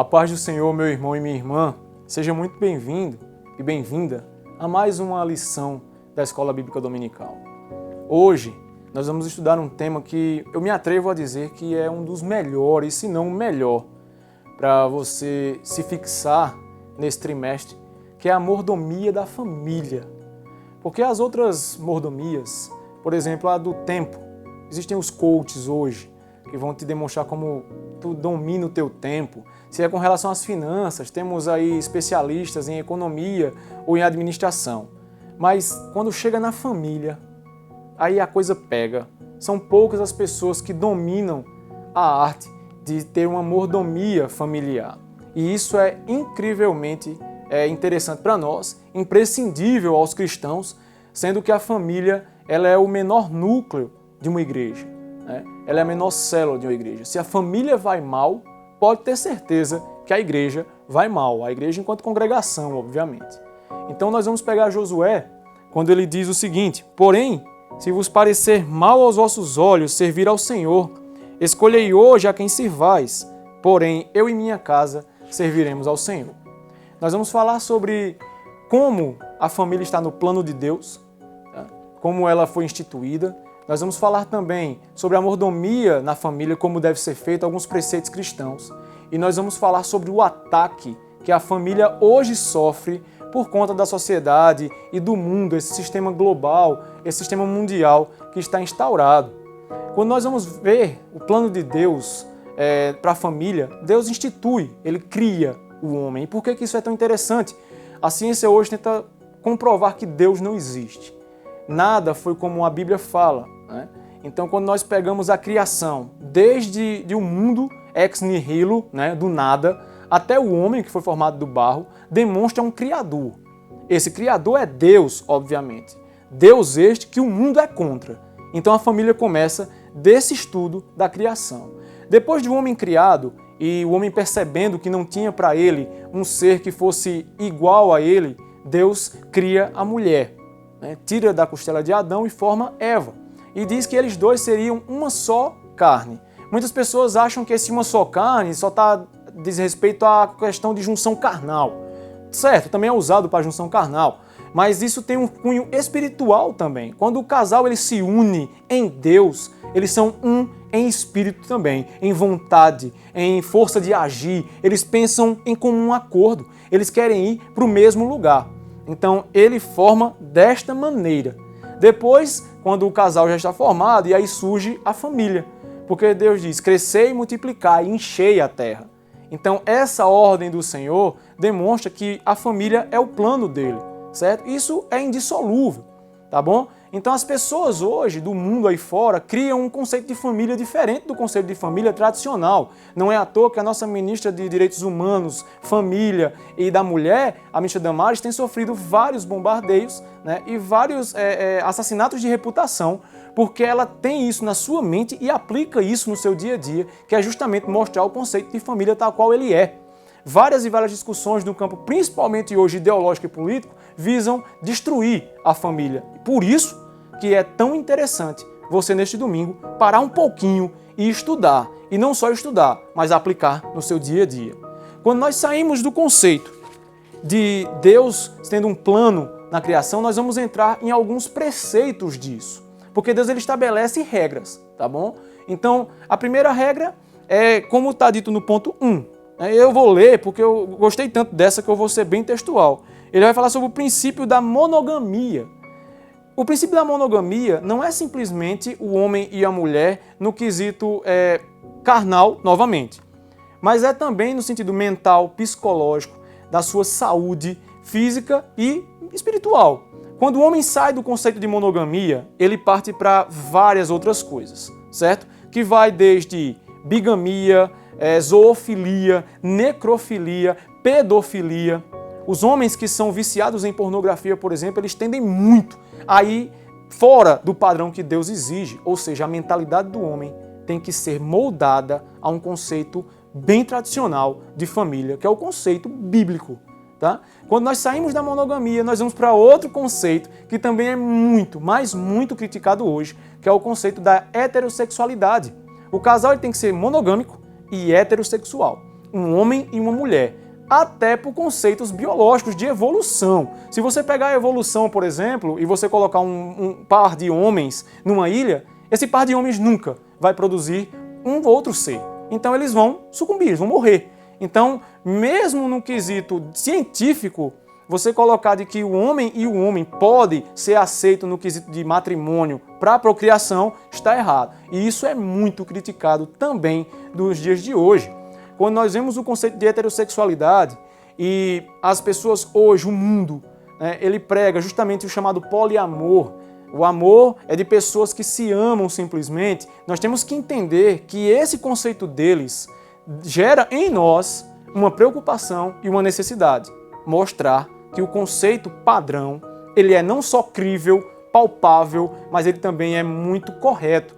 A paz do Senhor, meu irmão e minha irmã, seja muito bem-vindo e bem-vinda a mais uma lição da Escola Bíblica Dominical. Hoje, nós vamos estudar um tema que eu me atrevo a dizer que é um dos melhores, se não o melhor, para você se fixar nesse trimestre, que é a mordomia da família. Porque as outras mordomias, por exemplo, a do tempo, existem os coaches hoje, que vão te demonstrar como tu domina o teu tempo. Se é com relação às finanças, temos aí especialistas em economia ou em administração. Mas quando chega na família, aí a coisa pega. São poucas as pessoas que dominam a arte de ter uma mordomia familiar. E isso é incrivelmente interessante para nós, imprescindível aos cristãos, sendo que a família ela é o menor núcleo de uma igreja. Ela é a menor célula de uma igreja. Se a família vai mal, pode ter certeza que a igreja vai mal. A igreja enquanto congregação, obviamente. Então nós vamos pegar Josué quando ele diz o seguinte: porém, se vos parecer mal aos vossos olhos servir ao Senhor, escolhei hoje a quem sirvais, porém eu e minha casa serviremos ao Senhor. Nós vamos falar sobre como a família está no plano de Deus, como ela foi instituída. Nós vamos falar também sobre a mordomia na família, como deve ser feito, alguns preceitos cristãos. E nós vamos falar sobre o ataque que a família hoje sofre por conta da sociedade e do mundo, esse sistema global, esse sistema mundial que está instaurado. Quando nós vamos ver o plano de Deus para a família, Deus institui, Ele cria o homem. E por que isso é tão interessante? A ciência hoje tenta comprovar que Deus não existe. Nada foi como a Bíblia fala. Então, quando nós pegamos a criação, desde o mundo ex nihilo, do nada, até o homem que foi formado do barro, demonstra um Criador. Esse Criador é Deus, obviamente. Deus este que o mundo é contra. Então, a família começa desse estudo da criação. Depois de um homem criado e o homem percebendo que não tinha para ele um ser que fosse igual a ele, Deus cria a mulher. Tira da costela de Adão e forma Eva. E diz que eles dois seriam uma só carne. Muitas pessoas acham que esse uma só carne só diz respeito à questão de junção carnal. Certo, também é usado para junção carnal. Mas isso tem um cunho espiritual também. Quando o casal ele se une em Deus, eles são um em espírito também, em vontade, em força de agir. Eles pensam em comum acordo. Eles querem ir para o mesmo lugar. Então, ele forma desta maneira. Depois, quando o casal já está formado, e aí surge a família. Porque Deus diz, crescei, multiplicai, enchei a terra. Então, essa ordem do Senhor demonstra que a família é o plano dele, certo? Isso é indissolúvel, tá bom? Então, as pessoas hoje, do mundo aí fora, criam um conceito de família diferente do conceito de família tradicional. Não é à toa que a nossa ministra de Direitos Humanos, Família e da Mulher, a ministra Damares, tem sofrido vários bombardeios e vários assassinatos de reputação, porque ela tem isso na sua mente e aplica isso no seu dia a dia, que é justamente mostrar o conceito de família tal qual ele é. Várias e várias discussões no campo, principalmente hoje ideológico e político, visam destruir a família. Por isso que é tão interessante você, neste domingo, parar um pouquinho e estudar. E não só estudar, mas aplicar no seu dia a dia. Quando nós saímos do conceito de Deus tendo um plano na criação, nós vamos entrar em alguns preceitos disso. Porque Deus ele estabelece regras, tá bom? Então, a primeira regra é como está dito no ponto 1. Eu vou ler porque eu gostei tanto dessa que eu vou ser bem textual. Ele vai falar sobre o princípio da monogamia. O princípio da monogamia não é simplesmente o homem e a mulher no quesito carnal, novamente, mas é também no sentido mental, psicológico, da sua saúde física e espiritual. Quando o homem sai do conceito de monogamia, ele parte para várias outras coisas, certo? Que vai desde bigamia, zoofilia, necrofilia, pedofilia. Os homens que são viciados em pornografia, por exemplo, eles tendem muito a ir fora do padrão que Deus exige. Ou seja, a mentalidade do homem tem que ser moldada a um conceito bem tradicional de família, que é o conceito bíblico. Tá? Quando nós saímos da monogamia, nós vamos para outro conceito que também é muito, mas muito criticado hoje, que é o conceito da heterossexualidade. O casal ele tem que ser monogâmico e heterossexual. um homem e uma mulher, até por conceitos biológicos de evolução. Se você pegar a evolução, por exemplo, e você colocar um par de homens numa ilha, esse par de homens nunca vai produzir um outro ser. Então eles vão sucumbir, eles vão morrer. Então, mesmo no quesito científico, você colocar de que o homem pode ser aceito no quesito de matrimônio para a procriação, está errado. E isso é muito criticado também nos dias de hoje. Quando nós vemos o conceito de heterossexualidade e as pessoas hoje, o mundo, né, ele prega justamente o chamado poliamor. O amor é de pessoas que se amam simplesmente. Nós temos que entender que esse conceito deles gera em nós uma preocupação e uma necessidade. Mostrar que o conceito padrão, ele é não só crível, palpável, mas ele também é muito correto.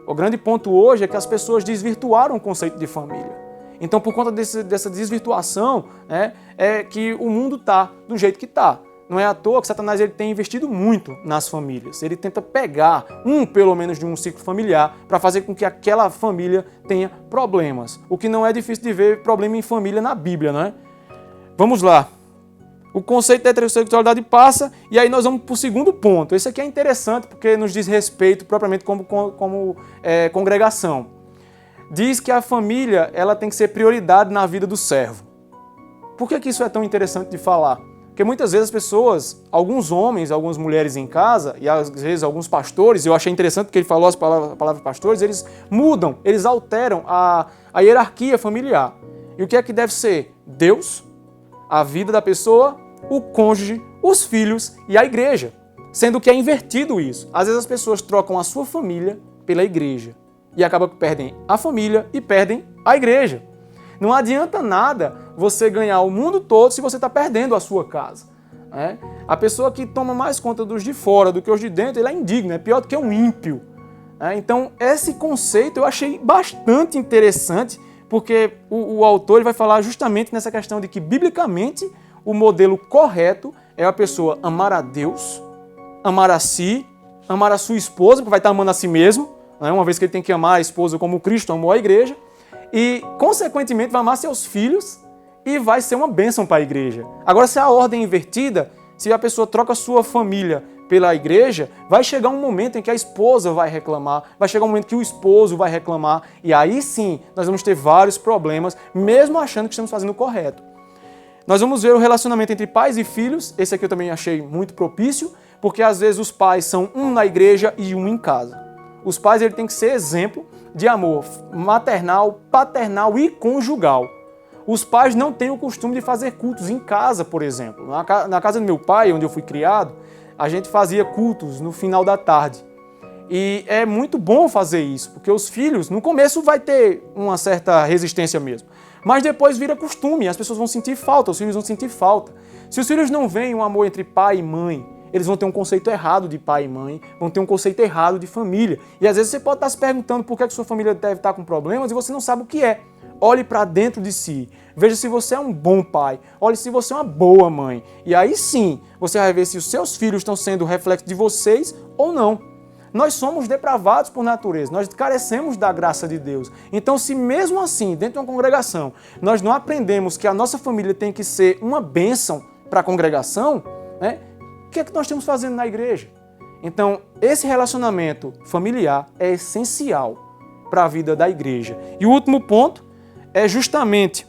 O grande ponto hoje é que as pessoas desvirtuaram o conceito de família. Então, por conta dessa desvirtuação, né, é que o mundo está do jeito que está. Não é à toa que Satanás ele tem investido muito nas famílias. Ele tenta pegar pelo menos, de um ciclo familiar para fazer com que aquela família tenha problemas. O que não é difícil de ver problema em família na Bíblia, não é? Vamos lá. O conceito da heterossexualidade passa e aí nós vamos para o segundo ponto. Esse aqui é interessante porque nos diz respeito propriamente como congregação. Diz que a família ela tem que ser prioridade na vida do servo. Por que isso é tão interessante de falar? Porque muitas vezes as pessoas, alguns homens, algumas mulheres em casa, e às vezes alguns pastores, eu achei interessante porque ele falou a palavra pastores, eles mudam, eles alteram a hierarquia familiar. E o que é que deve ser? Deus, a vida da pessoa, o cônjuge, os filhos e a igreja. Sendo que é invertido isso. Às vezes as pessoas trocam a sua família pela igreja. E acabam que perdem a família e perdem a igreja. Não adianta nada você ganhar o mundo todo se você está perdendo a sua casa. Né? A pessoa que toma mais conta dos de fora do que os de dentro, ele é indigno, é pior do que um ímpio. Então, esse conceito eu achei bastante interessante, porque o autor ele vai falar justamente nessa questão de que, biblicamente, o modelo correto é a pessoa amar a Deus, amar a si, amar a sua esposa, porque vai estar amando a si mesmo, né? Uma vez que ele tem que amar a esposa como Cristo amou a igreja, e, consequentemente, vai amar seus filhos e vai ser uma bênção para a igreja. Agora, se a ordem é invertida, se a pessoa troca sua família pela igreja, vai chegar um momento em que a esposa vai reclamar, vai chegar um momento que o esposo vai reclamar, e aí sim, nós vamos ter vários problemas, mesmo achando que estamos fazendo o correto. Nós vamos ver o relacionamento entre pais e filhos, esse aqui eu também achei muito propício, porque às vezes os pais são um na igreja e um em casa. Os pais ele tem que ser exemplo de amor maternal, paternal e conjugal. Os pais não têm o costume de fazer cultos em casa, por exemplo. Na casa do meu pai, onde eu fui criado, a gente fazia cultos no final da tarde. E é muito bom fazer isso, porque os filhos, no começo vai ter uma certa resistência mesmo, mas depois vira costume, as pessoas vão sentir falta, os filhos vão sentir falta. Se os filhos não veem um amor entre pai e mãe, eles vão ter um conceito errado de pai e mãe, vão ter um conceito errado de família. E às vezes você pode estar se perguntando por que a sua família deve estar com problemas e você não sabe o que é. Olhe para dentro de si, veja se você é um bom pai, olhe se você é uma boa mãe. E aí sim, você vai ver se os seus filhos estão sendo reflexo de vocês ou não. Nós somos depravados por natureza, nós carecemos da graça de Deus. Então, se mesmo assim, dentro de uma congregação, nós não aprendemos que a nossa família tem que ser uma bênção para a congregação, né? O que é que nós estamos fazendo na igreja? Então, esse relacionamento familiar é essencial para a vida da igreja. E o último ponto é justamente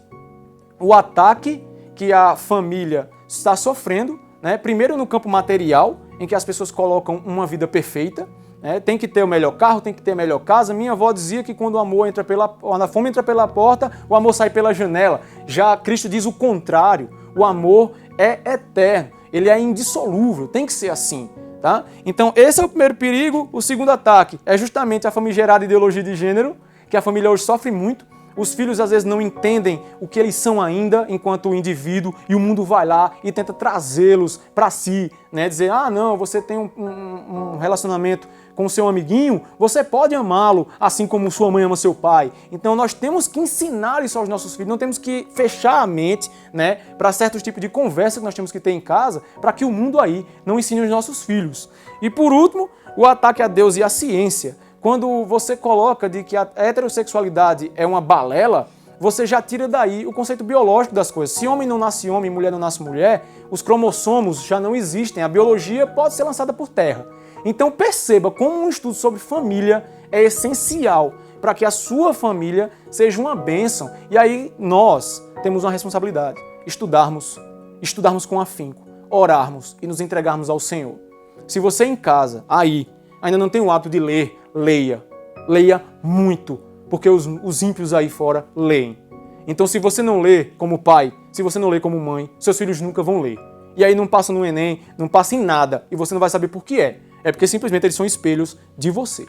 o ataque que a família está sofrendo, né? Primeiro no campo material, em que as pessoas colocam uma vida perfeita, né? Tem que ter o melhor carro, tem que ter a melhor casa. Minha avó dizia que quando a fome entra pela porta, o amor sai pela janela. Já Cristo diz o contrário, o amor é eterno, ele é indissolúvel, tem que ser assim. Tá? Então esse é o primeiro perigo. O segundo ataque é justamente a famigerada ideologia de gênero, que a família hoje sofre muito. Os filhos às vezes não entendem o que eles são ainda enquanto indivíduo e o mundo vai lá e tenta trazê-los para si, né? Dizer, não, você tem um relacionamento com o seu amiguinho, você pode amá-lo assim como sua mãe ama seu pai. Então nós temos que ensinar isso aos nossos filhos, não temos que fechar a mente, né, para certos tipos de conversa que nós temos que ter em casa, para que o mundo aí não ensine os nossos filhos. E por último, o ataque a Deus e à ciência. Quando você coloca de que a heterossexualidade é uma balela, você já tira daí o conceito biológico das coisas. Se homem não nasce homem, mulher não nasce mulher, os cromossomos já não existem, a biologia pode ser lançada por terra. Então perceba como um estudo sobre família é essencial para que a sua família seja uma bênção. E aí nós temos uma responsabilidade, estudarmos com afinco, orarmos e nos entregarmos ao Senhor. Se você em casa, aí, ainda não tem o hábito de ler, leia. Leia muito, porque os ímpios aí fora leem. Então se você não lê como pai, se você não lê como mãe, seus filhos nunca vão ler. E aí não passa no Enem, não passa em nada, e você não vai saber por que é. É porque simplesmente eles são espelhos de você.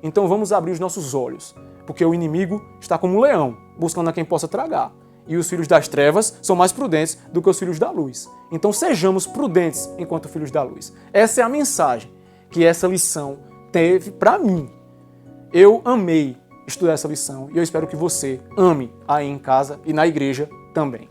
Então vamos abrir os nossos olhos, porque o inimigo está como um leão, buscando a quem possa tragar. E os filhos das trevas são mais prudentes do que os filhos da luz. Então sejamos prudentes enquanto filhos da luz. Essa é a mensagem que essa lição teve para mim. Eu amei estudar essa lição e eu espero que você ame aí em casa e na igreja também.